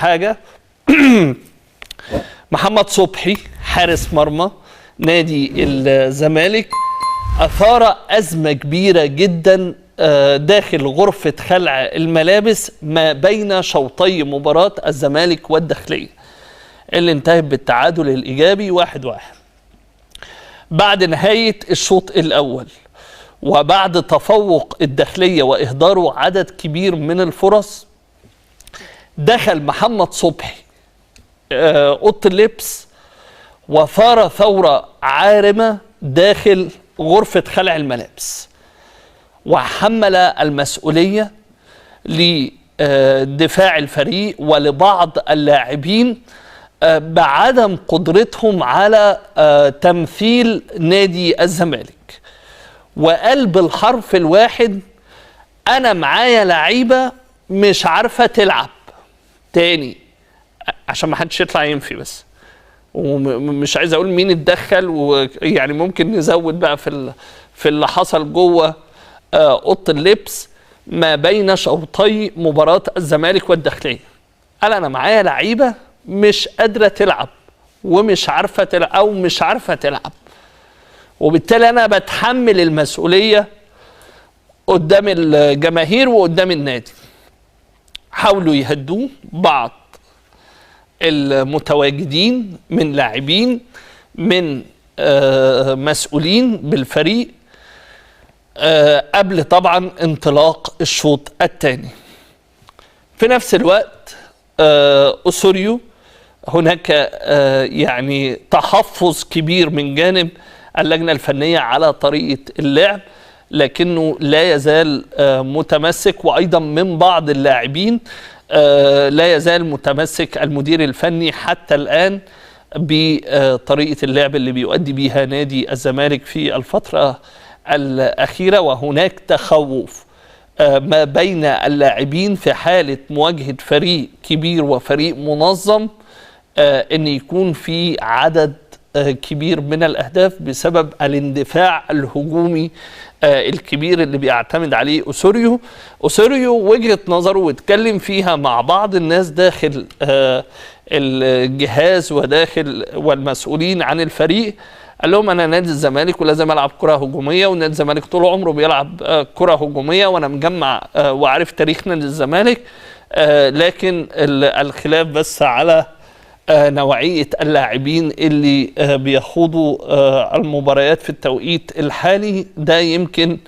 حاجة محمد صبحي حارس مرمى نادي الزمالك أثار أزمة كبيرة جدا داخل غرفة خلع الملابس ما بين شوطي مباراة الزمالك والداخلية اللي انتهت بالتعادل الإيجابي 1-1. بعد نهاية الشوط الأول وبعد تفوق الداخلية وإهداره عدد كبير من الفرص، دخل محمد صبحي أوضة اللبس وثار ثورة عارمة داخل غرفة خلع الملابس، وحمل المسؤولية لدفاع الفريق ولبعض اللاعبين بعدم قدرتهم على تمثيل نادي الزمالك، وقال بالحرف الواحد: أنا معايا لعيبة مش عارفة تلعب تاني، عشان ما حدش يطلع ينفي بس. ومش عايز اقول مين اتدخل، ويعني ممكن نزود بقى في اللي حصل جوه اوضه اللبس ما بين شوطي مباراه الزمالك والداخليه. قال: انا معايا لعيبه مش قادره تلعب ومش عارفه تلعب او مش عارفه تلعب، وبالتالي انا بتحمل المسؤوليه قدام الجماهير وقدام النادي. حاولوا يهدوه بعض المتواجدين من لاعبين من مسؤولين بالفريق قبل طبعا انطلاق الشوط الثاني. في نفس الوقت أوسوريو هناك يعني تحفظ كبير من جانب اللجنة الفنية على طريقة اللعب، لكنه لا يزال متمسك، وأيضا من بعض اللاعبين لا يزال متمسك المدير الفني حتى الآن بطريقة اللعب اللي بيؤدي بيها نادي الزمالك في الفترة الأخيرة. وهناك تخوف ما بين اللاعبين في حالة مواجهة فريق كبير وفريق منظم أن يكون في عدد كبير من الأهداف بسبب الاندفاع الهجومي الكبير اللي بيعتمد عليه أوسوريو وجهة نظره واتكلم فيها مع بعض الناس داخل الجهاز وداخل والمسؤولين عن الفريق. قال لهم: أنا نادي الزمالك ولازم ألعب كرة هجومية، ونادي الزمالك طول عمره بيلعب كرة هجومية، وأنا مجمع وعارف تاريخ نادي الزمالك، لكن الخلاف بس على نوعية اللاعبين اللي بيخوضوا المباريات في التوقيت الحالي. ده يمكن